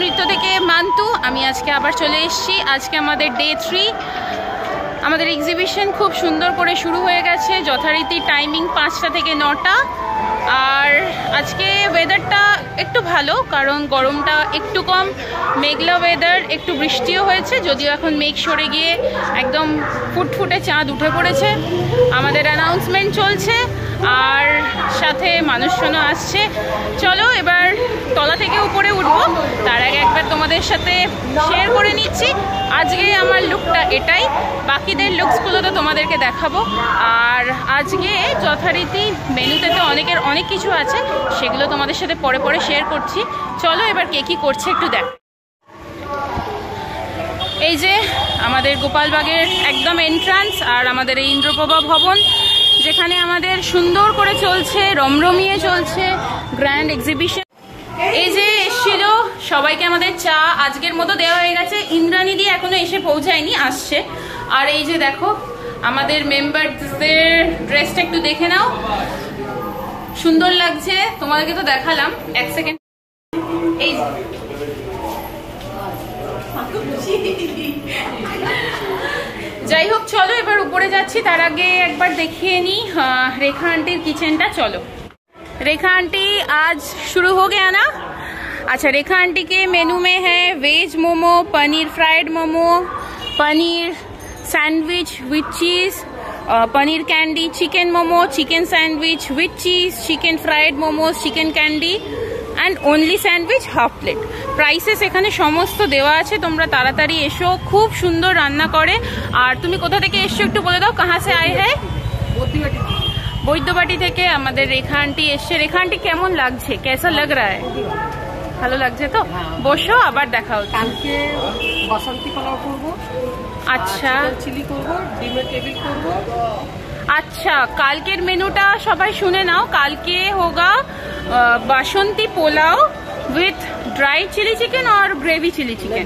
সাহিত্য থেকে মান্তু। আমি আজকে আবার চলে এসেছি। আজকে আমাদের ডে 3। আমাদের এক্সিবিশন খুব সুন্দর করে শুরু হয়ে গেছে, যথারীতি টাইমিং 5টা থেকে 9টা। আর আজকে ওয়েদারটা একটু ভালো, কারণ গরমটা একটু কম, মেঘলা ওয়েদার, একটু বৃষ্টিও হয়েছে, যদিও এখন মেঘ সরে গিয়ে একদম ফুটফুটে চাঁদ উঠে পড়েছে। আমাদের অ্যানাউন্সমেন্ট চলছে আর সাথে মানুষজনও আসছে। চলো এবার তলা থেকে উপরে উঠবো, তার আগে একবার তোমাদের সাথে শেয়ার করে নিচ্ছি আজকে আমার লুকটা এটাই। বাকিদের লুকসগুলো তো তোমাদেরকে দেখাবো। আর আজকে যথারীতি মেনুতে তো অনেক কিছু আছে, সেগুলো তোমাদের সাথে পরে পরে শেয়ার করছি। চলো এবার কে কী করছে একটু দেখ। এই যে আমাদের গোপালবাগের একদম এন্ট্রান্স, আর আমাদের এই ইন্দ্রপ্রভা ভবন, যেখানে আমাদের সুন্দর করে চলছে, রমরমিয়ে চলছে গ্র্যান্ড এক্সিবিশন। এই যে এসছিল সবাইকে আমাদের চা আজকের মতো দেওয়া হয়ে গেছে। ইন্দ্রাণী দি এখনো এসে পৌঁছায়নি, আসছে। আর এই যে দেখো আমাদের মেম্বারদের ড্রেসটা একটু দেখে নাও, সুন্দর লাগছে। তোমাদেরকে তো দেখালাম, এক সেকেন্ড। এই যাই হোক, চলো এবার উপরে যাচ্ছি। তার আগে একবার দেখিয়ে নিই रेखा आंटी किचनটা। चलो रेखा आंटी आज शुरू हो गया ना? अच्छा, रेखा आंटी के मेनू में है veg momo, paneer fried momo, paneer sandwich with cheese, paneer candy, chicken momo, chicken sandwich with cheese, chicken fried momos, chicken candy and only sandwich half plate. Prices এখানে সমস্ত দেওয়া আছে, তোমরা তাড়াতাড়ি এসো। খুব সুন্দর রান্না করে। আর তুমি কোথা থেকে এসছো একটু বলে দাও, কাহা সে আয়ে হ্যায়? বৈদ্যবাটি থেকে আমাদের রেখা আন্টি এসছে। রেখা আন্টি কেমন লাগছে, কেসা লাগ রা হ্যায়? ভালো লাগছে তো? বসো, আবার দেখা হচ্ছে। কালকে বাসন্তী পোলাও করব। আচ্ছা, চিলি করব, ডিমের টেবিল করব। अच्छा, কালকের মেনুটা সবাই শুনে নাও। কালকে होगा basanti pulao with dry chilli chicken और gravy chilli chicken.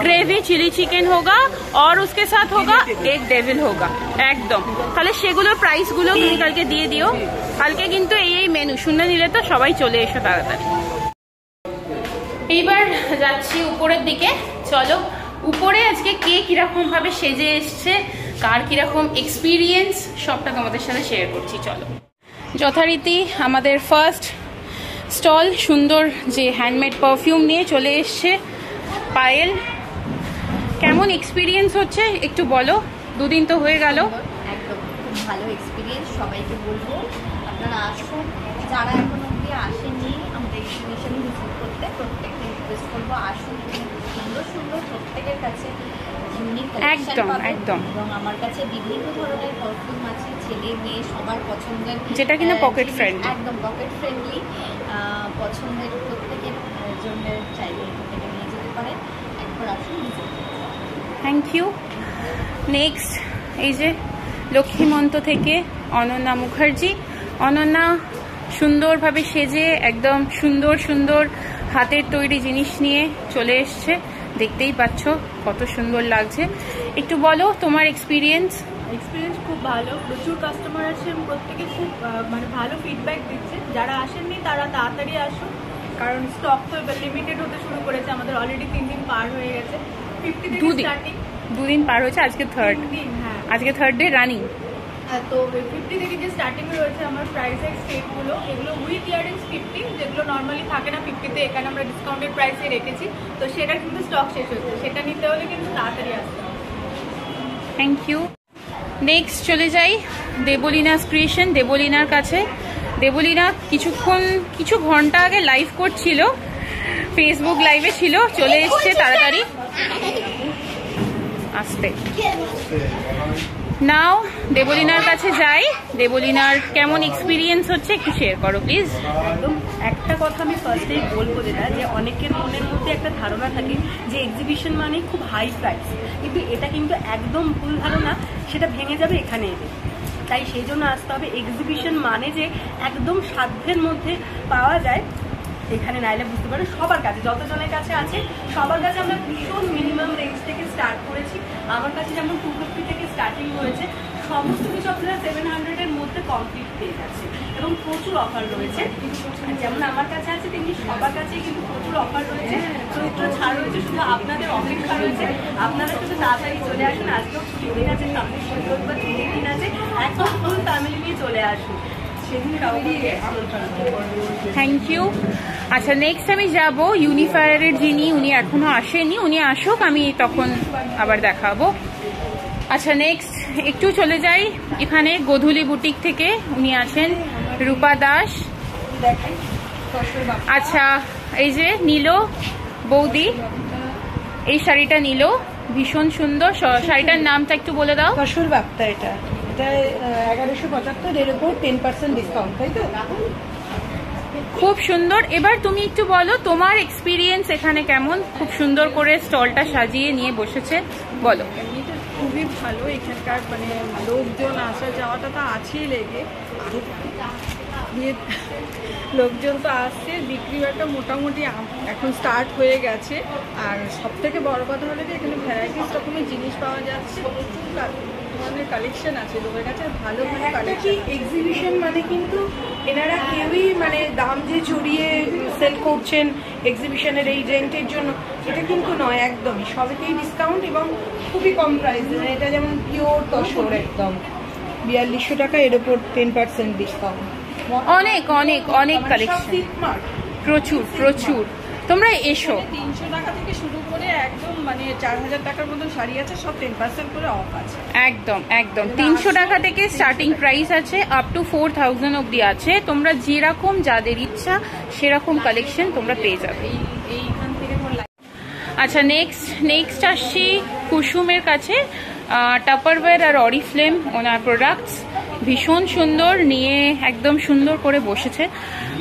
Gravy chilli chicken होगा और उसके साथ होगा एक डेविल होगा। একদম, তাহলে সেগুলোর প্রাইসগুলো তুমি কালকে দিয়ে দিও। কালকে কিন্তু এই মেনু শুনে নিলে তো সবাই চলে এসো তাড়াতাড়ি। এইবার যাচ্ছি উপরের দিকে। চলো উপরে আজকে কে কিরকম ভাবে সেজে এসছে, কার কিরকম এক্সপিরিয়েন্স, সবটা তোমাদের সাথে শেয়ার করছি। চলো, যথারীতি আমাদের ফার্স্ট স্টল সুন্দর যে হ্যান্ডমেড পারফিউম নিয়ে চলে এসছে পায়েল। কেমন এক্সপিরিয়েন্স হচ্ছে একটু বলো, দুদিন তো হয়ে গেল। একদম খুব ভালো এক্সপিরিয়েন্স, সবাইকে বলবো আপনারা আসুন। যারা এখন অব্দি আসেননি আমাদের এক্সিবিশন ভিজিট করতে, প্রত্যেককে রিকোয়েস্ট করবো আসুন। সুন্দর সুন্দর প্রত্যেকের কাছে একদম একদম। এবং আমার কাছে বিভিন্ন ধরনের পারফিউম আছে, ছেলে মেয়ে সবার পছন্দের, যেটা কিনা পকেট ফ্রেন্ডলি। একদম পকেট ফ্রেন্ডলি, পছন্দের প্রত্যেকের জন্য চাইলে প্রত্যেকে নিয়ে যেতে পারেন। একবার আসুন। Thank you. নেক্সট এই যে লক্ষ্মীমন্ত থেকে অনন্যা মুখার্জি। অনন্যা সুন্দরভাবে সেজে একদম সুন্দর সুন্দর হাতের তৈরি জিনিস নিয়ে চলে এসছে, দেখতেই পাচ্ছ কত সুন্দর লাগছে। একটু বলো তোমার এক্সপিরিয়েন্স। খুব ভালো, প্রচুর কাস্টমার আছে, প্রত্যেকে খুব মানে ভালো ফিডব্যাক দিচ্ছে। যারা আসেননি তারা তাড়াতাড়ি আসুন, কারণ স্টক তো এবার লিমিটেড হতে শুরু করেছে। আমাদের অলরেডি 3 দিন পার হয়ে গেছে। 50 থেকে স্টার্টিং, 2 দিন পার হয়েছে, আজকে থার্ড দিন। হ্যাঁ, আজকে থার্ড ডে রানিং। তো 50 থেকে যে স্টার্টিং রয়েছে আমার প্রাইস সেটগুলো, এগুলো উইথ ইয়ারিংস 50, যেগুলো নর্মালি থাকে না 50-তে, এখানে আমরা ডিসকাউন্টেড প্রাইসে রেখেছি। তো সেটা কিন্তু স্টক শেষ হচ্ছে, সেটা নিতে হলে কিন্তু তাড়াতাড়ি আসতে হবে। Thank you. নেক্সট চলে যাই দেবলীনাস ক্রিয়েশন, দেবলীনার কাছে। দেবলীনা কিছু ঘন্টা আগে লাইভ করছিল, ফেসবুক লাইভে ছিল, চলে এসছে তাড়াতাড়ি। আসতে নাও দেবলীনার কাছে যাই। দেবলীনার কেমন এক্সপিরিয়েন্স হচ্ছে একটু শেয়ার করো প্লিজ। একদম একটা কথা আমি ফার্স্টেই বলবো, যেটা যে অনেকের মনের মধ্যে একটা ধারণা থাকে যে এক্সিবিশন মানে খুব হাই প্রাইস, কিন্তু এটা কিন্তু একদম ভুল ধারণা, সেটা ভেঙে যাবে এখানে এলে। তাই সেই জন্য আসতে হবে। এক্সিবিশন মানে যে একদম সাধ্যের মধ্যে পাওয়া যায় এখানে নাইলে বুঝতে পারো। সবার কাছে, যতজনের কাছে আছে সবার কাছে আমরা ভীষণ মিনিমাম রেঞ্জ থেকে স্টার্ট করেছি। আমার কাছে যেমন 250 থেকে স্টার্টিং হয়েছে, সমস্ত কিছু আপনারা 700-এর মধ্যে কমপ্লিট পেয়ে যাচ্ছে এবং প্রচুর অফার রয়েছে। যেমন আমার কাছে আছে তেমনি সবার কাছে কিন্তু প্রচুর অফার রয়েছে, চৈত্র ছাড় রয়েছে, শুধু আপনাদের অপেক্ষা রয়েছে। আপনারা শুধু তাড়াতাড়ি চলে আসুন, আজকেও ছুটির দিন আছে, সামনে শনিবার ছুটির দিন আছে, একদম ফুল ফ্যামিলি নিয়ে চলে আসুন, সেদিন কাউকে থ্যাংক ইউ। আচ্ছা নেক্সট আমি যাব ইউনিফায়ারের যিনি, উনি এখনো আসেনি, উনি আসুক আমি তখন আবার দেখাবো। আচ্ছা নেক্সট একটু চলে যাই এখানে গোধূলি বুটিক থেকে, উনি আছেন রূপা দাস। আচ্ছা এই যে নিল বৌদি, এই শাড়িটা নিল, ভীষণ সুন্দর। শাড়িটার নামটা একটু বলে দাও। কসুর বাপ্তা, এটা 1175 এর উপর 10% ডিসকাউন্ট, তাই তো? খুব সুন্দর। এবার তুমি একটু বলো তোমার এক্সপিরিয়েন্স এখানে কেমন? খুব সুন্দর করে স্টলটা সাজিয়ে নিয়ে বসেছে, বলো। এমনিতে খুবই ভালো, এখানকার মানে লোকজন আসা যাওয়াটা তো আছেই লেগে, লোকজন তো আসছে, বিক্রি বাটা মোটামুটি এখন স্টার্ট হয়ে গেছে। আর সব থেকে বড় কথা হলো যে এখানে ভ্যারাইটিস রকমের জিনিস পাওয়া যাচ্ছে, প্রচুর ধরনের কালেকশন আছে লোকের কাছে, ভালো ভালো কালেকশন। এক্সিবিশন মানে কিন্তু এনারা কেউই মানে দাম যে জড়িয়ে সেল করছেন এক্সিবিশনের এই রেন্টের জন্য, এটা কিন্তু নয়, একদমই সবেতেই ডিসকাউন্ট এবং খুবই কম প্রাইসে। এটা যেমন পিওর তসর, একদম 4200 টাকা, এর উপর 10% ডিসকাউন্ট। অনেক অনেক অনেক কালেকশন, প্রচুর প্রচুর। তোমরা এসো। 300 টাকা থেকে শুরু করে একদম মানে 4000 টাকার মতো শাড়ি আছে, সব 10% করে অফ আছে। একদম একদম 300 টাকা থেকে স্টার্টিং প্রাইস আছে, আপ টু 4000 অব্দি আছে। তোমরা যেরকম যাদের ইচ্ছা সেরকম কালেকশন তোমরা পেয়ে যাবে। এইখান থেকে আচ্ছা নেক্সট আসছি কুসুমের কাছে। টাপারওয়্যার আর অরিফ্লেম ওনার প্রোডাক্টস ভীষণ সুন্দর, নিয়ে একদম সুন্দর করে বসেছে।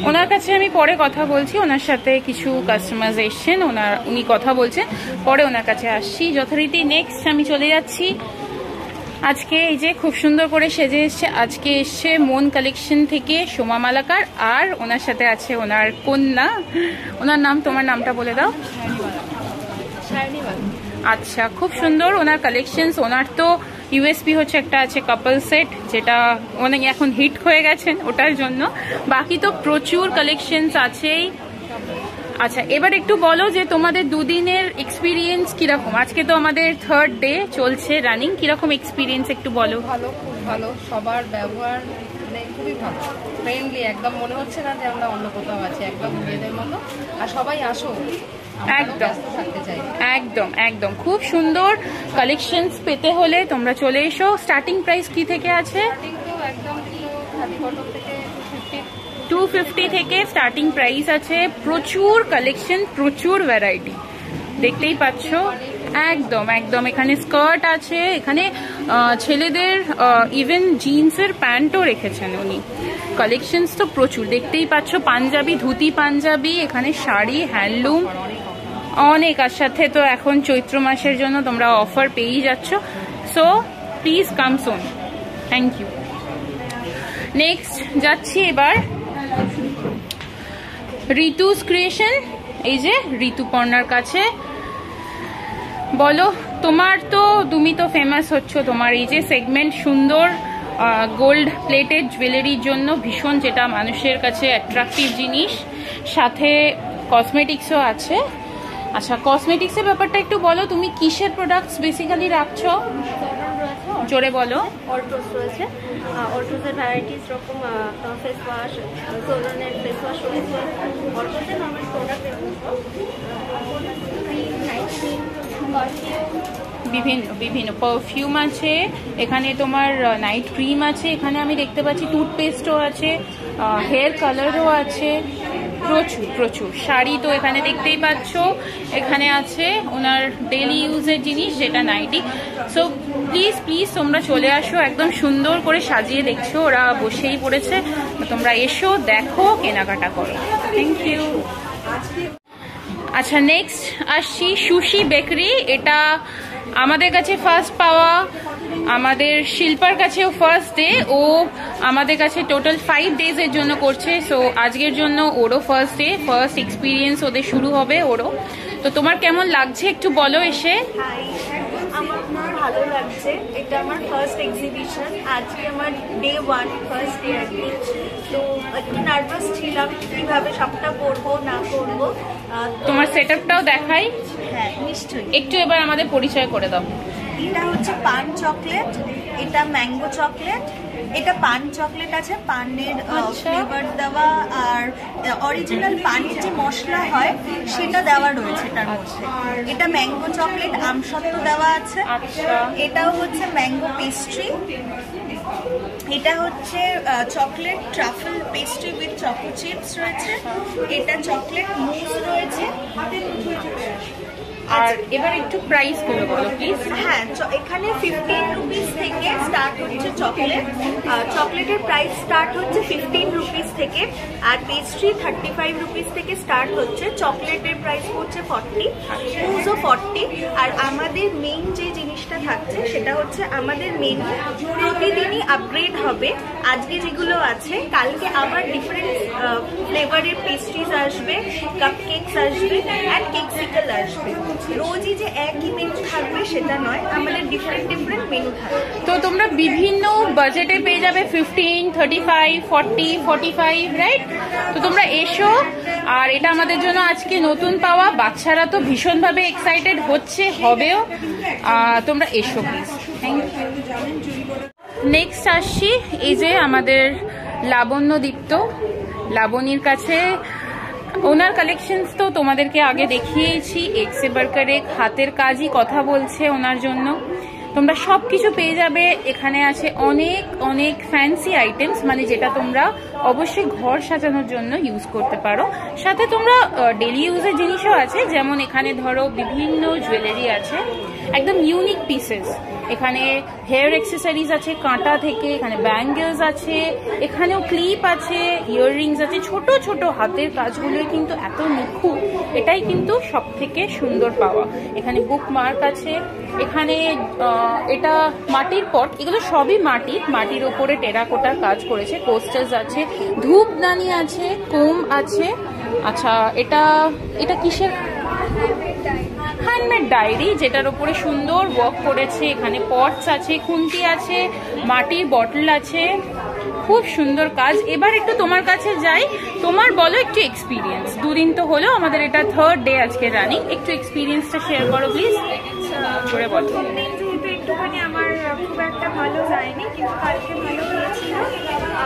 ওনার কাছে আমি পরে কথা বলছি, ওনার সাথে কিছু কাস্টমার্স এসছেন, উনি কথা বলছেন, পরে ওনার কাছে আসছি যথারীতি। নেক্সট আমি চলে যাচ্ছি, আজকে এই যে খুব সুন্দর করে সেজে এসছে, আজকে এসছে মন কালেকশন থেকে সোমা মালাকার, আর ওনার সাথে আছে ওনার কন্যা। ওনার নাম, তোমার নামটা বলে দাও। আচ্ছা খুব সুন্দর ওনার কালেকশনস। ওনার তো ইউএসপি হচ্ছে একটা আছে কাপল সেট, যেটা অনেক এখন হিট হয়ে গেছেন ওটার জন্য, বাকি তো প্রচুর কালেকশনস আছেই। আচ্ছা এবার একটু বলো যে তোমাদের দুদিনের এক্সপিরিয়েন্স কিরকম? আজকে তো আমাদের 3rd ডে চলছে রানিং, কিরকম এক্সপিরিয়েন্স একটু বলো। ভালো, খুব ভালো, সবার ব্যবহার মানে খুবই ভালো, ফ্রেন্ডলি, একদম মনে হচ্ছে না যে আমরা অন্য কোথাও আছি, একদম নিজেদের মতো। আর সবাই আসো, একদম থাকতে চাই। একদম একদম খুব সুন্দর কালেকশনস পেতে হলে তোমরা চলে এসো। স্টার্টিং প্রাইস কি থেকে আছে? কিন্তু একদম 30 থেকে 250 থেকে স্টার্টিং প্রাইস আছে। প্রচুর কালেকশন, প্রচুর ভ্যারাইটি, দেখতেই পাচ্ছ। একদম একদম এখানে স্কার্ট আছে, এখানে ছেলেদের ইভেন জিন্সের প্যান্টও রেখেছেন উনি। কালেকশনস তো প্রচুর, দেখতেই পাচ্ছ। পাঞ্জাবি, ধুতি পাঞ্জাবি, এখানে শাড়ি, হ্যান্ডলুম অনেক। আর সাথে তো এখন চৈত্র মাসের জন্য তোমরা অফার পেয়েই যাচ্ছ, so please come soon. Thank you. Next যাচ্ছি এবার ঋতুস ক্রিয়েশন, এই যে ঋতুপর্ণার কাছে। বলো তুমি তো ফেমাস হচ্ছ, তোমার এই যে সেগমেন্ট সুন্দর গোল্ড প্লেটেড জুয়েলারির জন্য ভীষণ, যেটা মানুষের কাছে অ্যাট্রাকটিভ জিনিস, সাথে কসমেটিক্সও আছে। আচ্ছা কসমেটিক্সের ব্যাপারটা একটু বলো, তুমি কিসের প্রোডাক্টস বেসিক্যালি রাখছো? জোরে বলো। অল্টোস রয়েছে, অল্টোসের ভ্যারাইটিস রকম ফেস ওয়াশ, সোলনের ফেস ওয়াশ রয়েছে, অল্টোসের নর্মাল প্রোডাক্ট বিভিন্ন পারফিউম আছে, এখানে তোমার নাইট ক্রিম আছে, এখানে আমি দেখতে পাচ্ছি টুথপেস্টও আছে, হেয়ার কালারও আছে, প্রচুর শাড়ি তো এখানে দেখতেই পাচ্ছ। এখানে আছে ওনার ডেলি ইউজের জিনিস, যেটা নাইটি। সো প্লিজ তোমরা চলে আসো, একদম সুন্দর করে সাজিয়ে দেখছো, ওরা বসেই পড়েছে, তোমরা এসো, দেখো, কেনাকাটা করো। Thank you. আচ্ছা নেক্সট আসছি সুশি বেকারি। এটা আমাদের কাছে ফার্স্ট পাওয়া, আমাদের শিল্পার কাছেও ফার্স্ট ডে। ও আমাদের কাছে টোটাল 5 ডেজের জন্য করছে, সো আজকের জন্য ওরও ফার্স্ট ডে, ফার্স্ট এক্সপিরিয়েন্স ওদের শুরু হবে ওরও। তো তোমার কেমন লাগছে একটু বলো এসে। আমার খুব ভালো লাগছে। এটা আমার ফার্স্ট এক্সিবিশন, আজকে আমার ডে 1, ফার্স্ট ডে আর কি। তো একটু নার্ভাস ছিলাম কিভাবে সবটা করবো না করবো। তোমার সেটআপটাও দেখাই। হ্যাঁ নিশ্চয়ই। একটু এবার আমাদের পরিচয় করে দাও। এটা হচ্ছে পান চকলেট, এটা ম্যাঙ্গো চকলেট, এটা পান চকলেট আছে, পানের ফ্লেভার দেওয়া আর অরিজিনাল পানের যে মশলা হয় সেটা দেওয়া রয়েছে তার মধ্যে। এটা ম্যাঙ্গো চকলেট, আমসত্ব দেওয়া আছে। এটাও হচ্ছে ম্যাঙ্গো পেস্ট্রি, এটা হচ্ছে chocolate ট্রাফল pastry with choco chips রয়েছে, এটা চকলেট মুস রয়েছে। আর এবার একটু প্রাইস গুলো বলো প্লিজ। হ্যাঁ, এখানে 15 রুপিস থেকে স্টার্ট হচ্ছে চকলেট। চকলেটের প্রাইস স্টার্ট হচ্ছে 15 রুপিস থেকে, আর পেস্ট্রি 35 রুপিস থেকে স্টার্ট হচ্ছে। চকলেটের প্রাইস হচ্ছে 40, মুজও 40। আর আমাদের মেইন যে জিনিসটা থাকছে সেটা হচ্ছে আমাদের মেনু প্রতিদিনই আপগ্রেড হবে। আজকে যেগুলো আছে কালকে আবার ডিফারেন্ট ফ্লেভারের পেস্ট্রিজ আসবে, কাপকেকস আসবে আর কেকসিকল আসবে। রোজই যে একই মেনু থাকবে সেটা নয়, আমাদের ডিফারেন্ট মেনু থাকবে। তো তোমরা বিভিন্ন বাজেটে পেয়ে যাবে 15, 35, 40, 45, রাইট? তো তোমরা এসো। আর এটা আমাদের জন্য আজকে নতুন পাওয়া, বাচ্চারা তো ভীষণভাবে এক্সাইটেড হচ্ছে, হবেও। তোমরা এসো প্লিজ। Thank you. নেক্সট আসছি এই যে আমাদের লাবণ্যদীপ্ত, লাবণীর কাছে। ওনার কালেকশনস তো তোমাদেরকে আগে দেখিয়েছি, এক্সে বার্কারে হাতের কাজই কথা বলছে ওনার জন্য। তোমরা সব কিছু পেয়ে যাবে। এখানে আছে অনেক অনেক ফ্যান্সি আইটেমস, মানে যেটা তোমরা অবশ্যই ঘর সাজানোর জন্য ইউজ করতে পারো। সাথে তোমরা ডেলি ইউজের জিনিসও আছে, যেমন এখানে ধরো বিভিন্ন জুয়েলারি আছে, একদম ইউনিক পিসেস। এখানে হেয়ার অ্যাক্সেসরিজ আছে কাঁটা থেকে, এখানে ব্যাঙ্গেলস আছে, এখানেও ক্লিপ আছে, ইয়াররিংস আছে, ছোট ছোট হাতের কাজগুলোই কিন্তু এত নিখুঁত, এটাই কিন্তু সব থেকে সুন্দর পাওয়া। এখানে বুকমার্ক আছে, এখানে এটা মাটির পট, এগুলো সবই মাটির ওপরে টেরাকোটার কাজ করেছে। কোস্টার্স আছে, ধূপদানি আছে, কোম আছে। আচ্ছা, এটা কিসের? হ্যান্ডমেড ডায়েরি, যেটার উপরে সুন্দর ওয়ার্ক করেছে। এখানে পটস আছে, খুন্তি আছে, মাটির বটল আছে, খুব সুন্দর কাজ। এবার একটু তোমার কাছে যাই, তোমার বলো একটু এক্সপিরিয়েন্স। দুদিন তো হলো আমাদের, এটা 3rd ডে আজকে রানিং। একটু এক্সপিরিয়েন্সটা শেয়ার করো প্লিজ, করে বলো। যেহেতু একটুখানি আমার খুব একটা ভালো যায়নি, কিন্তু কালকে ভালো হয়েছিল।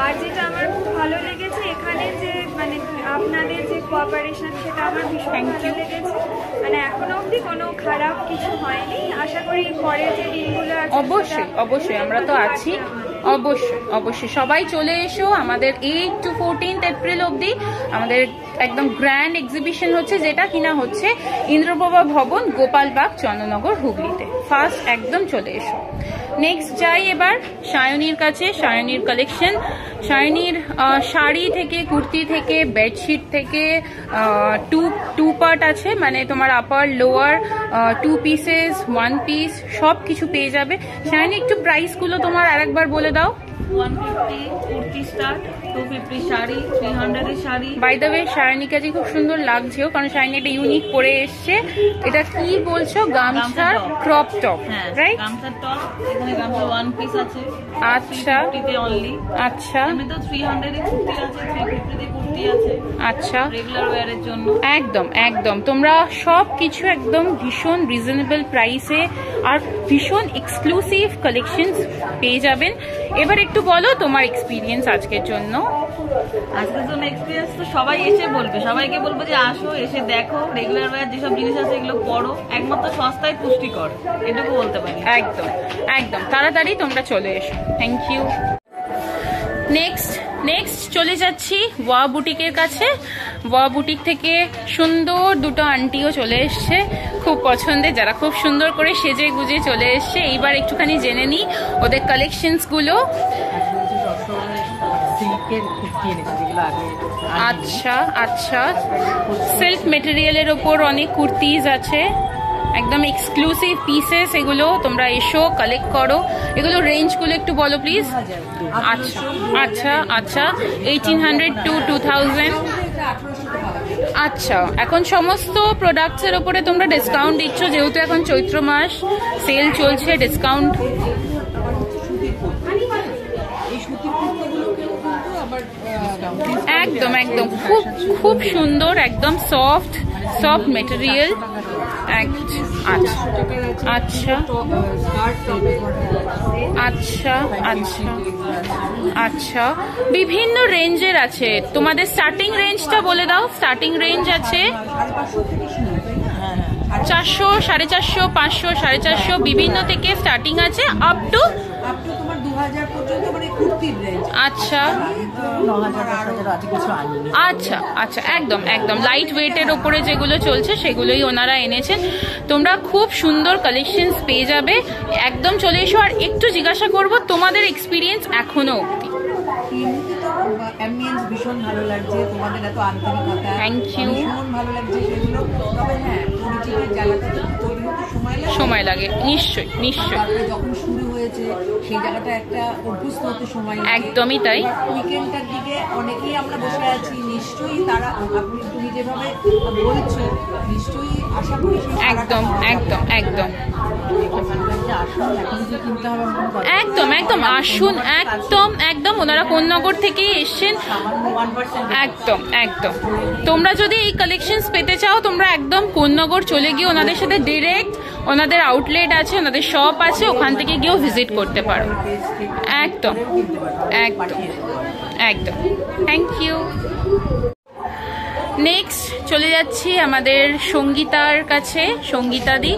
আর যেটা আমার খুব ভালো লেগেছে এখানে যে মানে আপনাদের যে কোঅপারেশন, সেটা আমার ভীষণ ভালো লেগেছে। মানে এখনো অবধি কোনো খারাপ কিছু হয়নি। আশা করি পরের যে দিনগুলো আছে অবশ্যই আমরা তো আছি। অবশ্যই সবাই চলে এসো। আমাদের 8 to 14 এপ্রিল অবধি আমাদের একদম গ্র্যান্ড এক্সিবিশন হচ্ছে, যেটা কিনা হচ্ছে ইন্দ্রপ্রভা ভবন, গোপালবাগ, চন্দ্রনগর, হুগলিতে। ফার্স্ট একদম চলে এসো। নেক্সট যাই এবার সায়নীর কাছে। সায়নীর কালেকশন, সায়নীর শাড়ি থেকে, কুর্তি থেকে, বেডশিট থেকে, টু পার্ট আছে, মানে তোমার আপার লোয়ার, 2 পিসেস, 1 পিস, সব কিছু পেয়ে যাবে। সায়নী একটু প্রাইসগুলো তোমার আরেকবার বলে দাও। 150 কুর্তি স্টার্ট, 250 শাড়ি, 300 এর শাড়ি। বাই দ্য ওয়ে শায়নীকে আজকে খুব সুন্দর লাগছেও, কারণ শায়নী এটা ইউনিক পরে এসছে। এটা কি বলছো? গামছার ক্রপ টপ, রাইট? গামছার টপ, এখানে গামছা 1 পিস আছে। আচ্ছা, 350 তে অনলি। আচ্ছা, এমনি তো 300 এর কুর্তি আছে, 350 তে কুর্তি আছে। আচ্ছা, রেগুলার ওয়্যারের জন্য একদম তোমরা সব কিছু একদম ভীষণ রিজনেবল প্রাইসে আর ভীষণ এক্সক্লুসিভ কালেকশনস পেয়ে যাবেন। এবার একটু বলো তোমার এক্সপিরিয়েন্স আজকের জন্য। আজকের জন্য এক্সপিরিয়েন্স তো সবাই এসে বলবে, সবাইকে বলবো যে আসো, এসে দেখো, রেগুলার ওয়্যার যেসব জিনিস আছে এগুলো পড়ো, একমাত্র সস্তায় পুষ্টিকর, এটুকু বলতে পারি। একদম তাড়াতাড়ি তোমরা চলে এসো। Thank you. নেক্সট চলে যাচ্ছি ওয়া বুটিকের কাছে। ওয়া বুটিক থেকে সুন্দর দুটো আন্টিও চলে এসছে, খুব পছন্দের, যারা খুব সুন্দর করে সেজে গুজে চলে এসছে। এইবার একটুখানি জেনে নিই ওদের কালেকশনসগুলো। আচ্ছা, সিল্ক মেটেরিয়ালের ওপর অনেক কুর্তিজ আছে, একদম এক্সক্লুসিভ পিসেস। এগুলো তোমরা এসো, কালেক্ট করো। এগুলো রেঞ্জগুলো একটু বলো প্লিজ। আচ্ছা 1800 to 2000। আচ্ছা, এখন সমস্ত প্রোডাক্টসের ওপরে তোমরা ডিসকাউন্ট দিচ্ছ, যেহেতু এখন চৈত্র মাস সেল চলছে, ডিসকাউন্ট। একদম একদম খুব খুব সুন্দর, একদম সফট সফট মেটেরিয়াল। আচ্ছা আচ্ছা আচ্ছা আচ্ছা আচ্ছা, বিভিন্ন রেঞ্জের আছে। তোমাদের স্টার্টিং রেঞ্জটা বলে দাও। স্টার্টিং রেঞ্জ আছে 400, 450, 500, 450 বিভিন্ন থেকে স্টার্টিং আছে আপ টু তোমার 2000 পর্যন্ত, মানে কুর্তির রেঞ্জ। আচ্ছা আচ্ছা আচ্ছা, একদম একদম লাইট ওয়েটের ওপরে যেগুলো চলছে সেগুলোই ওনারা এনেছেন। তোমরা খুব সুন্দর কালেকশনস পেয়ে যাবে, একদম চলে এসো। আর একটু জিজ্ঞাসা করবো তোমাদের এক্সপিরিয়েন্স এখনো অবধি। অ্যাম্বিয়েন্স ভীষণ ভালো লাগছে, তোমাদের এত আন্তরিকতা, থ্যাংক ইউ, ভীষণ ভালো লাগছে সেগুলো। তবে হ্যাঁ, পরিচিতির জায়গাটা তৈরি হতে সময় লাগে, নিশ্চয়ই নিশ্চয়ই। তারপরে যখন শুরু হয়েছে সেই জায়গাটা একটা অভ্যস্ত হতে সময় লাগে। একদমই তাই। উইকেন্ডটার দিকে অনেকেই আমরা বসে আছি, নিশ্চয়ই তারা, তুমি যেভাবে বলছো, নিশ্চয়ই আশা করি একদম একদম একদম একদম একদম আসুন, একদম একদম। ওনারা কোন্নগর থেকে এসছেন, একদম একদম। তোমরা যদি এই কালেকশনস পেতে চাও, তোমরা একদম কোন্নগর চলে গিয়ে ওনাদের সাথে ডিরেক্ট, ওনাদের আউটলেট আছে, ওনাদের শপ আছে, ওখান থেকে গিয়েও ভিজিট করতে পারো। একদম একদম একদম। Thank you. নেক্সট চলে যাচ্ছি আমাদের সঙ্গীতার কাছে। সঙ্গীতাদি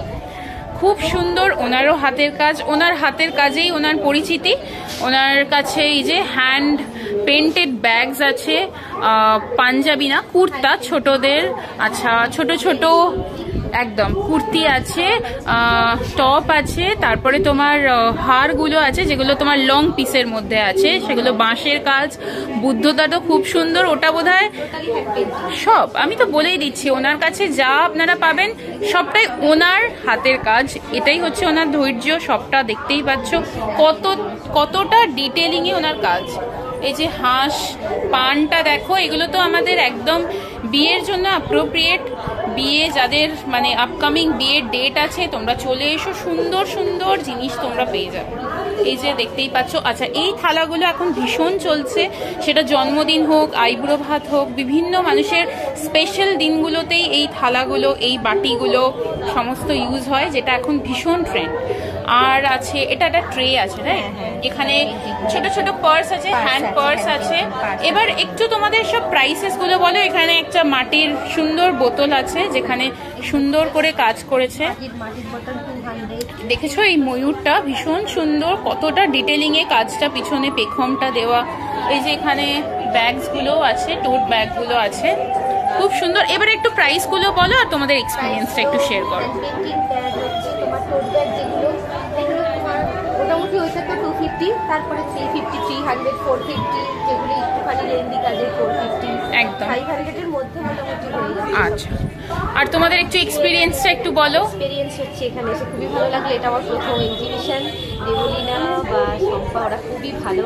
খুব সুন্দর, ওনারও হাতের কাজ, ওনার হাতের কাজেই ওনার পরিচিতি। ওনার কাছে এই যে হ্যান্ড পেন্টেড ব্যাগস আছে, পাঞ্জাবি না কুর্তা ছোটদের, আচ্ছা ছোট ছোট একদম কুর্তি আছে, টপ আছে, তারপরে তোমার হারগুলো আছে যেগুলো তোমার লং পিসের মধ্যে আছে, সেগুলো বাঁশের কাজ। বুদ্ধদাটা খুব সুন্দর, ওটা বোধহয় সব, আমি তো বলেই দিচ্ছি, ওনার কাছে যা আপনারা পাবেন সবটাই ওনার হাতের কাজ। এটাই হচ্ছে ওনার ধৈর্য, সবটা দেখতেই পাচ্ছ কতটা ডিটেলিংয়ে ওনার কাজ। এই যে হাঁস পানটা দেখো, এগুলো তো আমাদের একদম বিয়ের জন্য অ্যাপ্রোপ্রিয়েট। বিয়ে যাদের মানে আপকামিং বিয়ের ডেট আছে, তোমরা চলে এসো, সুন্দর সুন্দর জিনিস তোমরা পেয়ে যাবে। এই যে দেখতেই পাচ্ছ। আচ্ছা, এই থালাগুলো এখন ভীষণ চলছে, সেটা জন্মদিন হোক, আইবুড়ো ভাত হোক, বিভিন্ন মানুষের স্পেশাল দিনগুলোতেই এই থালাগুলো, এই বাটিগুলো সমস্ত ইউজ হয়, যেটা এখন ভীষণ ট্রেন্ড। আর আছে এটা একটা ট্রে আছে, রাইট? এখানে ছোট ছোট পার্স আছে, হ্যান্ড পার্স আছে। এবার একটু তোমাদের সব প্রাইসেস গুলো বলো। এখানে একটা মাটির সুন্দর বোতল আছে, যেখানে সুন্দর করে কাজ করেছে। দেখেছো এই ময়ূরটা ভীষণ সুন্দর, কতটা ডিটেলিং এ কাজটা, পিছনে পেখমটা দেওয়া। এই যে এখানে ব্যাগস গুলো আছে, টোট ব্যাগ গুলো আছে, খুব সুন্দর। এবার একটু প্রাইস গুলো বলো আর তোমাদের এক্সপিরিয়েন্সটা একটু শেয়ার করো। মোটামুটি ওইটা তো 250, তারপরে 350, 300, 450, যেগুলো একটুখানি লেন্দি কাজে 450, একদম 500 এর মধ্যে মোটামুটি হয়ে যাবে। আচ্ছা, আর তোমাদের একটু এক্সপিরিয়েন্সটা একটু বলো। এক্সপিরিয়েন্স হচ্ছে এখানে এসে খুবই ভালো লাগলো। এটা আমার প্রথম এক্সিবিশন। দেবলীনা বা শম্পা ওরা খুবই ভালো,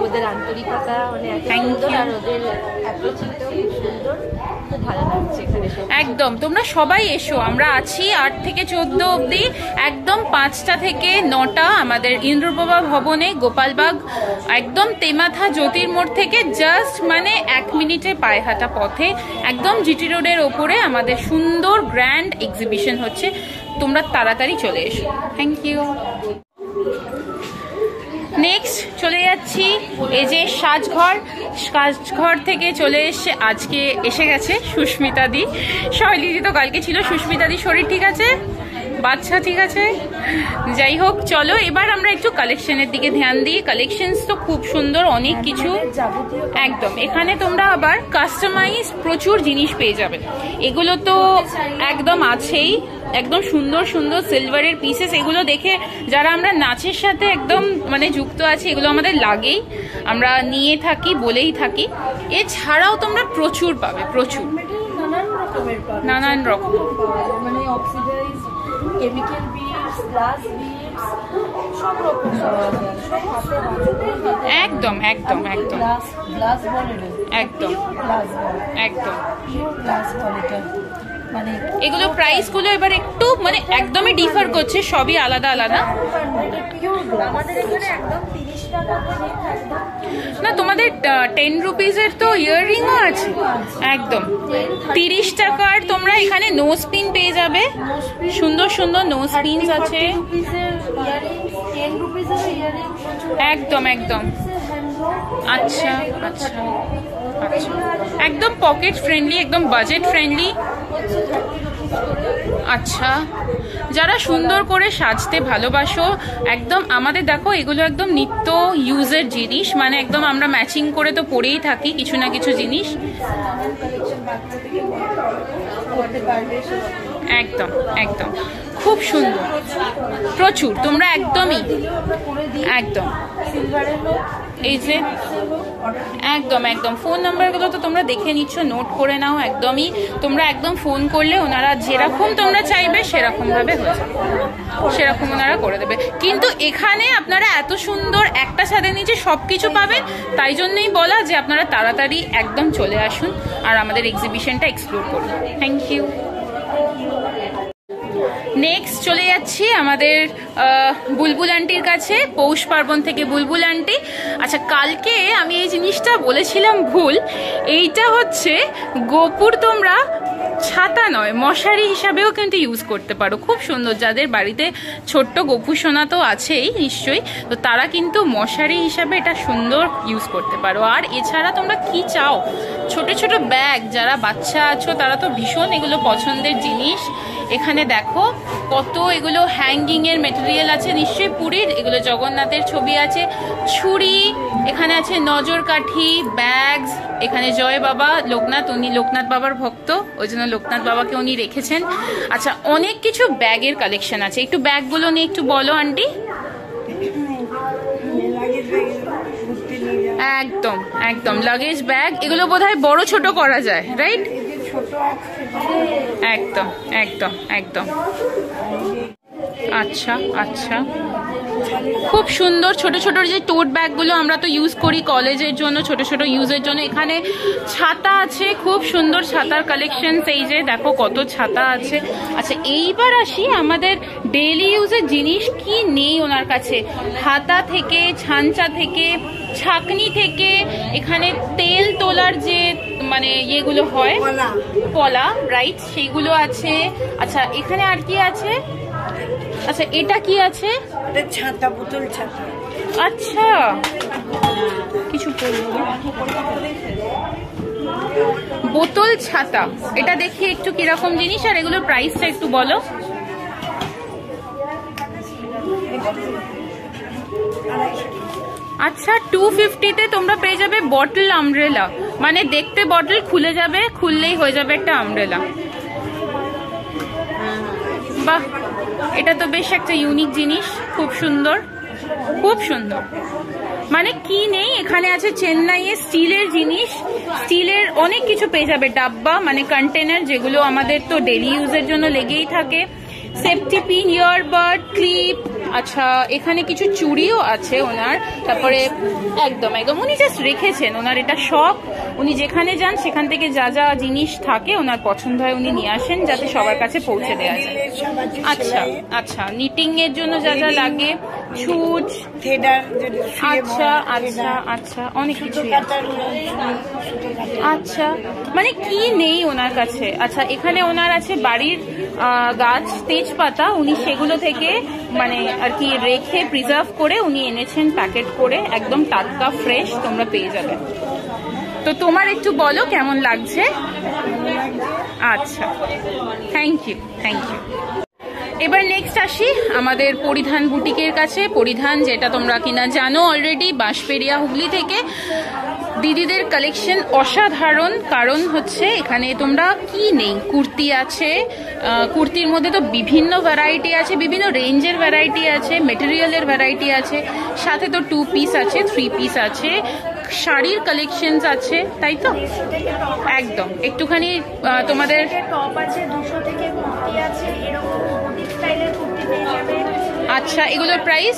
ওদের আন্তরিকতা মানে এত সুন্দর, আর ওদের অ্যাপ্রোচিংটাও খুব সুন্দর, খুব ভালো লাগছে এখানে। একদম তোমরা সবাই এসো, আমরা আছি 8 থেকে 14 অবধি, একদম 5টা থেকে 9টা আমাদের ইন্দ্রপ্রভা ভবনে, গোপালবাগ, একদম তেমাথা জ্যোতির্মোড় থেকে জাস্ট মানে 1 মিনিটের পায়ে হাঁটা পথে, একদম জিটি রোডের ওপরে আমাদের সুন্দর গ্র্যান্ড এক্সিবিশন হচ্ছে। তোমরা তাড়াতাড়ি চলে এসো। Thank you. নেক্সট চলে যাচ্ছি এই যে সাজঘর থেকে চলে আজকে এসে গেছে সুস্মিতা দি। শৈলীদি তো কালকে ছিল। সুস্মিতা দি শরীর ঠিক আছে, বাচ্চা ঠিক আছে, যাই হোক চলো এবার আমরা একটু কালেকশনের দিকে ধ্যান দিই। কালেকশনস তো খুব সুন্দর, অনেক কিছু। একদম এখানে তোমরা আবার কাস্টমাইজ প্রচুর জিনিস পেয়ে যাবে। এগুলো তো একদম আছেই, একদম সুন্দর সুন্দর সিলভারের পিসেস। এগুলো দেখে যারা আমরা নাচের সাথে একদম মানে যুক্ত আছি, এগুলো আমাদের লাগেই, আমরা নিয়ে থাকি, বলেই থাকি। এছাড়াও তোমরা প্রচুর পাবে, প্রচুর নানান রকম মানে oxidise chemical beads, glass beads, সব রকম একদম একদম একদম গ্লাস বল, একদম গ্লাস বল, একদম। গ্লাস বল এটা মানে এগুলো প্রাইস গুলো এবার একটু মানে একদমই ডিফার করছে, সবই আলাদা আলাদা। আমাদের এখানে একদম 30 টাকা না তোমাদের 10 রুপিজের তো ইয়াররিংও আছে, একদম 30 টাকার তোমরা এখানে নোজ পিন পেয়ে যাবে, সুন্দর সুন্দর নোজ পিনস আছে, 10 রুপিসের ইয়ারিং একদম একদম। আচ্ছা আচ্ছা আচ্ছা, একদম পকেট ফ্রেন্ডলি, একদম বাজেট ফ্রেন্ডলি। আচ্ছা, যারা সুন্দর করে সাজতে ভালোবাসো, একদম আমাদের দেখো এগুলো একদম নিত্য ইউজের জিনিস, মানে একদম আমরা ম্যাচিং করে তো পরেই থাকি কিছু না কিছু জিনিস। একদম একদম খুব সুন্দর, প্রচুর, তোমরা একদমই একদম এই যে একদম একদম ফোন নাম্বারগুলো তো তোমরা দেখে নিচ্ছ, নোট করে নাও একদমই। তোমরা একদম ফোন করলে ওনারা যেরকম তোমরা চাইবে সেরকম ভাবে হয়ে যাবে, সেরকম ওনারা করে দেবে। কিন্তু এখানে আপনারা এত সুন্দর একটা ছাদের নিচে সবকিছু পাবেন, তাই জন্যই বলা যে আপনারা তাড়াতাড়ি একদম চলে আসুন আর আমাদের এক্সিবিশনটা এক্সপ্লোর করুন। Thank you. নেক্সট চলে যাচ্ছি আমাদের বুলবুল আন্টির কাছে, পৌষ পার্বণ থেকে বুলবুল আন্টি। আচ্ছা, কালকে আমি এই জিনিসটা বলেছিলাম ভুল, এইটা হচ্ছে গোপুর তোমরা ছাতা নয় মশারি হিসাবেও কিন্তু ইউজ করতে পারো, খুব সুন্দর। যাদের বাড়িতে ছোট্ট গোপু সোনা তো আছেই নিশ্চয়ই, তো তারা কিন্তু মশারি হিসাবে এটা সুন্দর ইউজ করতে পারো। আর এছাড়া তোমরা কি চাও, ছোট ছোট ব্যাগ, যারা বাচ্চা আছো তারা তো ভীষণ এগুলো পছন্দের জিনিস। এখানে দেখো কত এগুলো হ্যাঙ্গিং এর মেটেরিয়াল আছে, নিশ্চয়ই পুরীর, এগুলো জগন্নাথের ছবি আছে, ছুরি, এখানে আছে নজর কাঠি, ব্যাগস, এখানে জয় বাবা লোকনাথ, উনি লোকনাথ বাবার ভক্ত, ওই জন্য লোকনাথ বাবাকে উনি রেখেছেন। আচ্ছা, অনেক কিছু ব্যাগের কালেকশন আছে, একটু ব্যাগগুলো নিয়ে একটু বলো আন্টি। একদম একদম লাগেজ ব্যাগ, এগুলো বোধহয় বড় ছোট করা যায়, রাইট? একদম একদম একদম। আচ্ছা আচ্ছা, খুব সুন্দর ছোট ছোট যে টোট ব্যাগগুলো আমরা তো ইউজ করি কলেজের জন্য, ছোট ছোট ইউজের জন্য। এখানে ছাতা আছে, খুব সুন্দর ছাতার কালেকশন, এই যে দেখো কত ছাতা আছে। আচ্ছা, এইবার আসি আমাদের ডেইলি ইউজের জিনিস কি নেই ওনার কাছে। হাতা থেকে, ছাঞ্চা থেকে, ছাকনি থেকে, এখানে তেল তোলার যে মানে ইয়েগুলো হয় পলা, রাইট, সেইগুলো আছে। আচ্ছা, এখানে আর কি আছে? আচ্ছা, এটা কি আছে? ছাতা, বোতল ছাতা। আচ্ছা, কিছু বোতল ছাতা, এটা দেখি একটু কিরকম জিনিস, আর এগুলোর প্রাইসটা একটু বলো। আচ্ছা, 250-তে তোমরা পেয়ে যাবে বটল আমব্রেলা, মানে দেখতে বটল খুলে যাবে, খুললেই হয়ে যাবে একটা আমব্রেলা। বাহ, এটা তো বেশ একটা ইউনিক জিনিস, খুব সুন্দর, খুব সুন্দর। মানে কি নেই এখানে আছে চেন্নাইয়ে স্টিলের জিনিস, স্টিলের অনেক কিছু পেয়ে যাবে, ডাব্বা মানে কন্টেনার, যেগুলো আমাদের তো ডেইলি ইউজের জন্য লেগেই থাকে, সেফটি পিন, ইয়ারবাড, ক্লিপ। আচ্ছা, এখানে কিছু চুড়িও আছে ওনার, তারপরে একদম একদম উনি জাস্ট রেখেছেন, ওনার এটা শখ, উনি যেখানে যান সেখান থেকে যা যা জিনিস থাকে ওনার পছন্দ হয় উনি নিয়ে আসেন, যাতে সবার কাছে পৌঁছে দেওয়া যায়। আচ্ছা আচ্ছা, নিটিং এর জন্য যা যা লাগে, ছুঁচ, আচ্ছা আচ্ছা আচ্ছা, অনেক কিছু। আচ্ছা, মানে কি নেই ওনার কাছে। আচ্ছা, এখানে ওনার আছে বাড়ির গাছ, তেজপাতা, উনি সেগুলো থেকে মানে আর কি রেখে প্রিজার্ভ করে উনি এনেছেন প্যাকেট করে, একদম টাটকা ফ্রেশ তোমরা পেয়ে যাবে। তো তোমার একটু বলো কেমন লাগছে। আচ্ছা, থ্যাংক ইউ থ্যাংক ইউ। এবার নেক্সট আসি আমাদের পরিধান বুটিকের কাছে। পরিধান, যেটা তোমরা কিনা জানো অলরেডি, বাঁশপেড়িয়া হুগলি থেকে দিদিদের কালেকশন অসাধারণ, কারণ হচ্ছে এখানে তোমরা কি নেই, কুর্তি আছে, কুর্তির মধ্যে তো বিভিন্ন ভ্যারাইটি আছে, বিভিন্ন রেঞ্জের ভ্যারাইটি আছে, মেটেরিয়ালের ভ্যারাইটি আছে, সাথে তো 2 পিস আছে, 3 পিস আছে, শাড়ির কালেকশনস আছে, তাই তো? একদম একটুখানি তোমাদের টপ আছে, 200 থেকে কুর্তি আছে, এরকম বুটিক স্টাইলের কুর্তি পেয়ে যাবে। আচ্ছা, এগুলোর প্রাইস?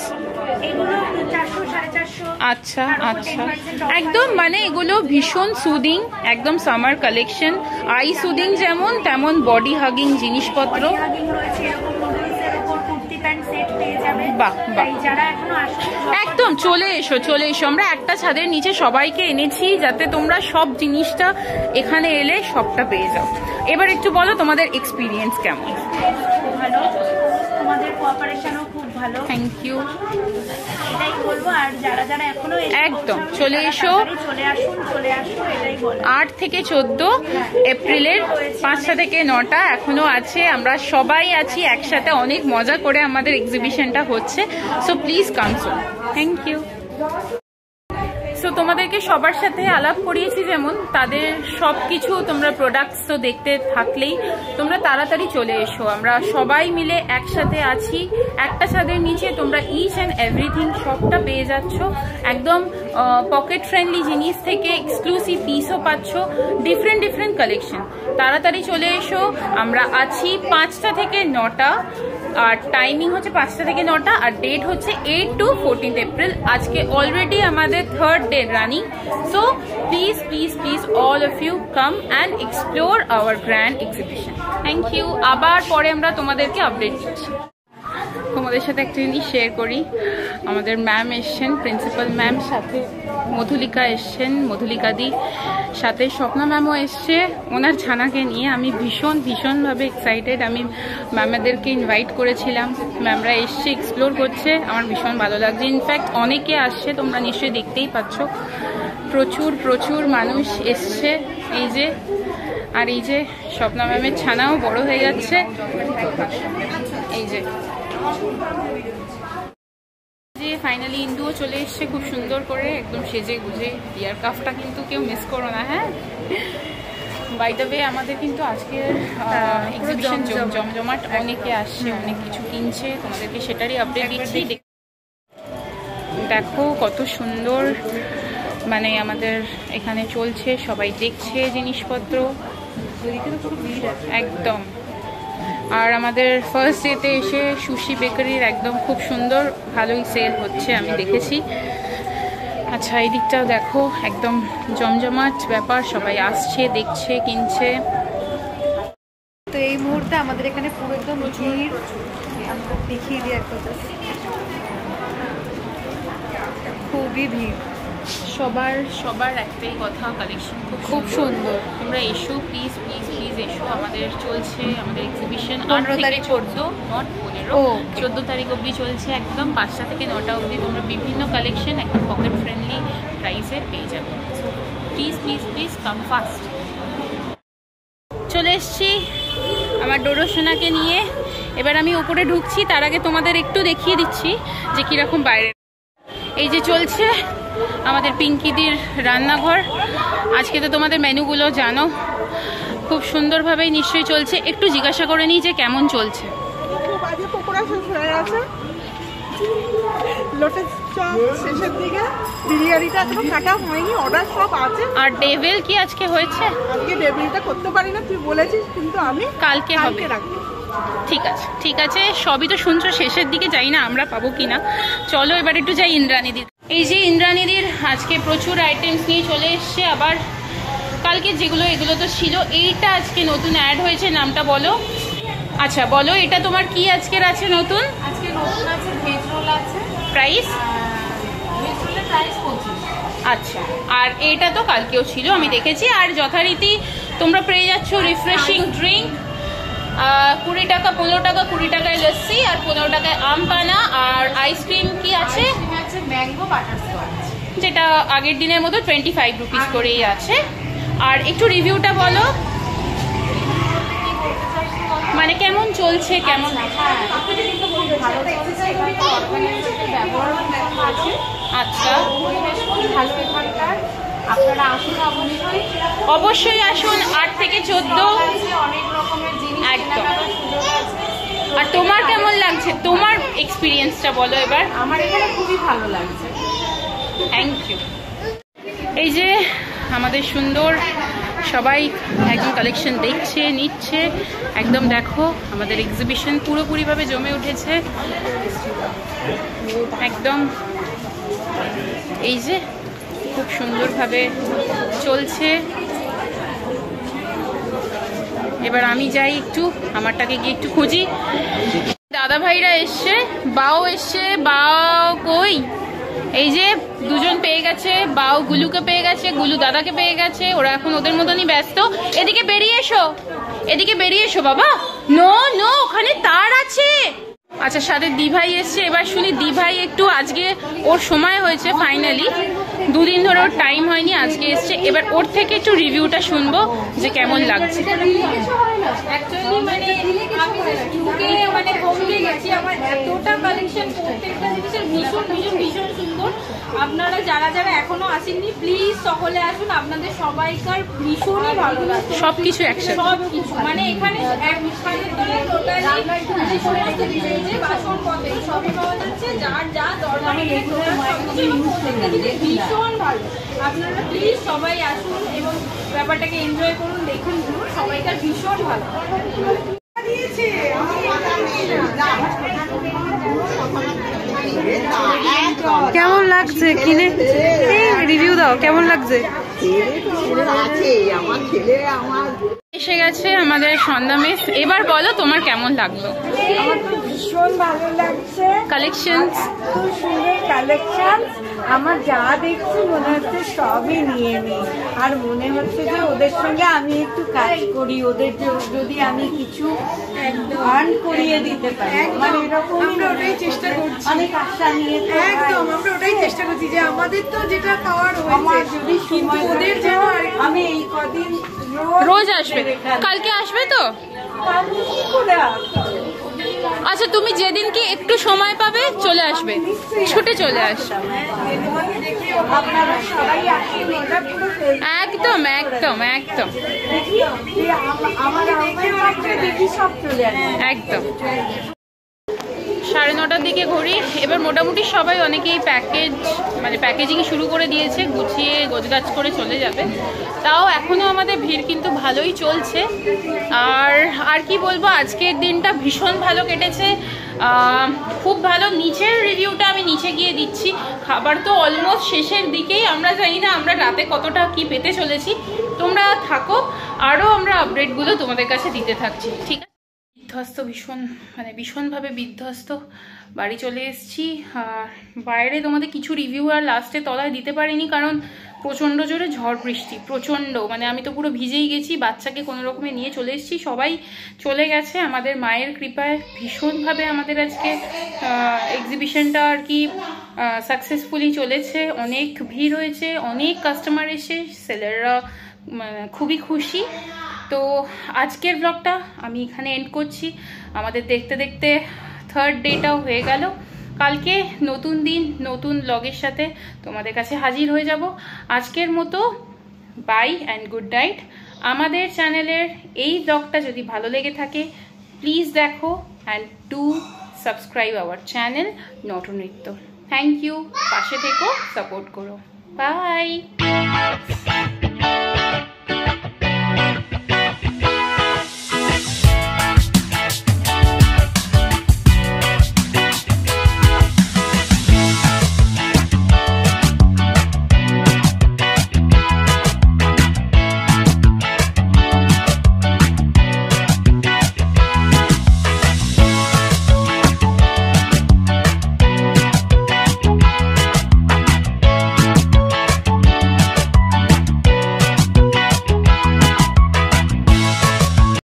এগুলো 400 450। আচ্ছা আচ্ছা, একদম মানে এগুলো ভীষণ সুদিং, একদম সামার কালেকশন। আই সুদিং যেমন তেমন বডি হাগিং জিনিসপত্র। বাহ বাহ, একদম চলে এসো চলে এসো। আমরা একটা ছাদের নিচে সবাইকে এনেছি যাতে তোমরা সব জিনিসটা এখানে এলে সবটা পেয়ে যাও। এবার একটু বলো তোমাদের এক্সপিরিয়েন্স কেমন? ভালো, তোমাদের কোঅপারেশনও খুব ভালো। থ্যাংক ইউ, এটাই বলবো। আর যারা যারা এখনো একদম চলে এসো, চলে আসুন এটাই বলবো। 8 থেকে 14 এপ্রিলের 5টা থেকে 9টা এখনো আছে। আমরা সবাই আছি একসাথে, অনেক মজা করে আমাদের এক্সিবিশনটা হচ্ছে। So please come soon. Thank you. So তোমাদেরকে সবার সাথে আলাপ করিয়েছি, যেমন তাদের সবকিছু তোমরা প্রোডাক্টস তো দেখতে থাকলেই তোমরা তাড়াতাড়ি চলে এসো। আমরা সবাই মিলে একসাথে আছি একটা ছাদের নিচে। তোমরা ইচ অ্যান্ড এভরিথিং সবটা পেয়ে যাচ্ছ, একদম পকেট ফ্রেন্ডলি জিনিস থেকে এক্সক্লুসিভ পিসও পাচ্ছ, ডিফারেন্ট ডিফারেন্ট কালেকশন। তাড়াতাড়ি চলে এসো। আমরা আছি 5টা থেকে 9টা, আর টাইমিং হচ্ছে 5টা থেকে 9টা, আর ডেট হচ্ছে 8 to 14 এপ্রিল। আজকে অলরেডি আমাদের 3rd day running. So please please please all of you come and explore our grand exhibition. Thank you. আবার পরে আমরা তোমাদেরকে আপডেট দিচ্ছি। তোমাদের সাথে একটা জিনিস শেয়ার করি। আমাদের ম্যাম এসছেন, প্রিন্সিপাল ম্যাম, সাথে মধুলিকা এসছেন, মধুলিকা দি, সাথে স্বপ্না ম্যামও এসছে ওনার ছানাকে নিয়ে। আমি ভীষণভাবে এক্সাইটেড। আমি ম্যামদেরকে ইনভাইট করেছিলাম, ম্যামরা এসছে, এক্সপ্লোর করছে, আমার ভীষণ ভালো লাগছে। ইনফ্যাক্ট অনেকে আসছে, তোমরা নিশ্চয়ই দেখতেই পাচ্ছ, প্রচুর মানুষ এসছে। এই যে, আর এই যে স্বপ্না ম্যামের ছানাও বড় হয়ে যাচ্ছে। এই যে ফাইনালি ইন্দুও চলে এসছে খুব সুন্দর করে, একদম সেজে গুজে। ইয়ার কাফটা কিন্তু কেউ মিস করো না, হ্যাঁ। বাই দ্য ওয়ে, আমাদের কিন্তু আজকের এক্সিবিশন জমজমাট, অনেকে আসছে, অনেক কিছু কিনছে, তোমাদেরকে সেটারই আপডেট দিচ্ছি। দেখো কত সুন্দর মানে আমাদের এখানে চলছে, সবাই দেখছে জিনিসপত্র একদম। আর আমাদের ফার্স্ট ডেতে এসে সুশি বেকারির একদম খুব সুন্দর ভালোই সেল হচ্ছে, আমি দেখেছি। আচ্ছা, এই দিকটাও দেখো, একদম জমজমাট ব্যাপার, সবাই আসছে, দেখছে, কিনছে। তো এই মুহূর্তে আমাদের এখানে পুরো একদম ভিড়, আমরা দেখিয়ে দিই একটা, খুবই ভিড়। সবার একটাই কথা, কালেকশন খুব সুন্দর। তোমরা এসো প্লিজ প্লিজ প্লিজ এসো। আমাদের চলছে আমাদের এক্সিবিশন 8 থেকে 14, নট 15, 14 তারিখ অবধি চলছে, একদম 5টা থেকে 9টা অবধি। তোমরা বিভিন্ন কালেকশন একদম পকেট ফ্রেন্ডলি প্রাইসে পেয়ে যাবে। Please please please come fast. চলে এসছি আমার ডোডো সোনাকে নিয়ে। এবার আমি উপরে ঢুকছি, তার আগে তোমাদের একটু দেখিয়ে দিচ্ছি যে কিরকম বাইরে। এই যে চলছে আমাদের পিঙ্কিদির রান্নাঘর। আজকে তো তোমাদের মেনুগুলো জানো, খুব সুন্দরভাবেই নিশ্চয়ই চলছে। একটু জিজ্ঞাসা করে নিই যে কেমন চলছে। শেষের দিকে বিরিয়ানিটা এখনো কাটা হয়নি, অর্ডার সব আছে। আর ডেভিল কি আজকে হয়েছে? আজকে ডেভিলটা করতে পারি না, তুই বলেছিস, কিন্তু আমি কালকে হবে। ঠিক আছে ঠিক আছে, সবই তো শুনছো, শেষের দিকে যাই না আমরা পাবো কিনা। চলো এবার একটু যাই ইন্দ্রাণীদির। এই যে ইন্দ্রাণীদির আজকে প্রচুর আইটেমস নিয়ে চলে এসছে। আবার কালকে যেগুলো এগুলো তো ছিল, এইটা আজকে নতুন অ্যাড হয়েছে, নামটা বলো। আচ্ছা বলো, এটা তোমার কি আজকের আছে নতুন? আজকে নতুন আছে ভেজ রোল আছে। প্রাইস? ভেজ রোলের প্রাইস 25। আচ্ছা, আর এইটা তো কালকেও ছিল, আমি দেখেছি। আর যথারীতি তোমরা পেয়ে যাচ্ছ রিফ্রেশিং ড্রিঙ্ক, 20 টাকা, 15 টাকা, 20 টাকায় লস্যি, আর 15 টাকায় আম পানা। আর আইসক্রিম কি আছে? ম্যাঙ্গো বাটারস্কচ, যেটা আগের দিনের মতো 25 রুপিস করেই আছে। আর একটু রিভিউটা বলো, মানে কেমন চলছে, কেমন? ভালো চলছে, এখানে অর্গানাইজেশনের ব্যবহার আছে। আচ্ছা, পরিবেশ খুব ভালো এখানকার, আপনারা আসুন, অবশ্যই আসুন। 8 থেকে 14 অনেক রকমের জিনিস কেনাকাটার সুযোগ আছে। আর তোমার কেমন লাগছে, তোমার এক্সপিরিয়েন্সটা বলো এবার। আমার এখানে খুবই ভালো লাগছে। Thank you. এই যে আমাদের সুন্দর সবাই একদম কালেকশন দেখছে, নিচ্ছে, একদম দেখো আমাদের এক্সিবিশন পুরোপুরিভাবে জমে উঠেছে একদম। এই যে খুব সুন্দরভাবে চলছে। এবার আমি যাই একটু আমারটাকে গিয়ে একটু খুঁজি। দাদা ভাইরা এসছে, বাও এসছে, বাও কই? এই যে দুজন পেয়ে গেছে, বাও গুলুকে পেয়ে গেছে, গুলু দাদাকে পেয়ে গেছে, ওরা এখন ওদের মতনই ব্যস্ত। এদিকে বেরিয়ে এসো, এদিকে বেরিয়ে এসো বাবা। নো নো, ওখানে তার আছে। আচ্ছা, সাথে দিভাই এসছে। এবার শুনি দিভাই একটু, আজকে ওর সময় হয়েছে ফাইনালি, দুদিন ধরে ওর টাইম হয়নি, আজকে এসছে। এবার ওর থেকে একটু রিভিউটা শুনবো যে কেমন লাগছে। অ্যাকচুয়ালি মানে আমি ঢুকে মানে থমকে গেছি, আমার এতটা কালেকশন, প্রত্যেকটা জিনিসের ভীষণ ভীষণ ভীষণ সুন্দর। আপনারা যারা যারা এখনো আসেননি প্লিজ সকলে আসুন, আপনাদের সবাইকার ভীষণই ভালো লাগবে। সবকিছু একসাথে, সবকিছু মানে এখানে বাসনপত্র সবই পাওয়া যাচ্ছে, যার যা দরকার ভীষণ ভালো। আপনারা প্লিজ সবাই আসুন এবং ব্যাপারটাকে এনজয় করুন, দেখুন, সবাইকার ভীষণ ভালো। কেমন লাগছে কিনে? রিভিউ দাও, কেমন লাগছে? এসে গেছে আমাদের সন্ধ্যা মেস। এবার বলো তোমার কেমন লাগলো? আমার তো ভীষণ ভালো লাগছে। কালেকশনস, খুব সুন্দর কালেকশন। আমার যা দেখছি মনে হচ্ছে সবই নিয়ে নিই, আর মনে হচ্ছে যে ওদের সঙ্গে আমি একটু কাজ করি, ওদের যদি আমি কিছু আর্ন করিয়ে দিতে পারি, মানে এরকম আমরা ওটাই চেষ্টা করছি। অনেক আশা নিয়ে একদম আমরা ওটাই চেষ্টা করছি যে আমাদের তো যেটা পাওয়ার হয়েছে, যদি সময় ওদের যেন আমি এই কদিন রোজ আসবে। কালকে আসবে তো? আচ্ছা, তুমি যেদিনকে একটু সময় পাবে চলে আসবে, ছুটে চলে আসবে। একদম একদম একদম একদম। 9:30 দিকে ঘড়ি। এবার মোটামুটি সবাই অনেকেই প্যাকেজিং শুরু করে দিয়েছে, গুছিয়ে গোছগাছ করে চলে যাবে। তাও এখনও আমাদের ভিড় কিন্তু ভালোই চলছে। আর কি বলবো, আজকের দিনটা ভীষণ ভালো কেটেছে, খুব ভালো। নিচের রিভিউটা আমি নিচে গিয়ে দিচ্ছি। খাবার তো অলমোস্ট শেষের দিকেই, আমরা জানি না আমরা রাতে কতটা কি পেতে চলেছি। তোমরা থাকো, আরও আমরা আপডেটগুলো তোমাদের কাছে দিতে থাকছি, ঠিক আছে? বিধ্বস্ত, ভীষণভাবে বিধ্বস্ত। বাড়ি চলে এসেছি। আর বাইরে তোমাদের কিছু রিভিউ আর লাস্টে তলায় দিতে পারিনি, কারণ প্রচণ্ড জোরে ঝড় বৃষ্টি, প্রচণ্ড, আমি তো পুরো ভিজেই গেছি। বাচ্চাকে কোনো রকমে নিয়ে চলে এসেছি, সবাই চলে গেছে। আমাদের মায়ের কৃপায় ভীষণভাবে আমাদের আজকে এক্সিবিশনটা আর কি সাকসেসফুলি চলেছে। অনেক ভিড় হয়েছে, অনেক কাস্টমার এসে, সেলাররা খুবই খুশি। তো আজকের ব্লগটা আমি এখানে এন্ড করছি। আমাদের দেখতে দেখতে 3rd ডেটাও হয়ে গেল। কালকে নতুন দিন, নতুন ব্লগের সাথে তোমাদের কাছে হাজির হয়ে যাব। আজকের মতো বাই অ্যান্ড গুড নাইট। আমাদের চ্যানেলের এই ব্লগটা যদি ভালো লেগে থাকে প্লিজ দেখো, and do subscribe our channel Natanritya. Thank you, পাশে থেকো, সাপোর্ট করো। বাই।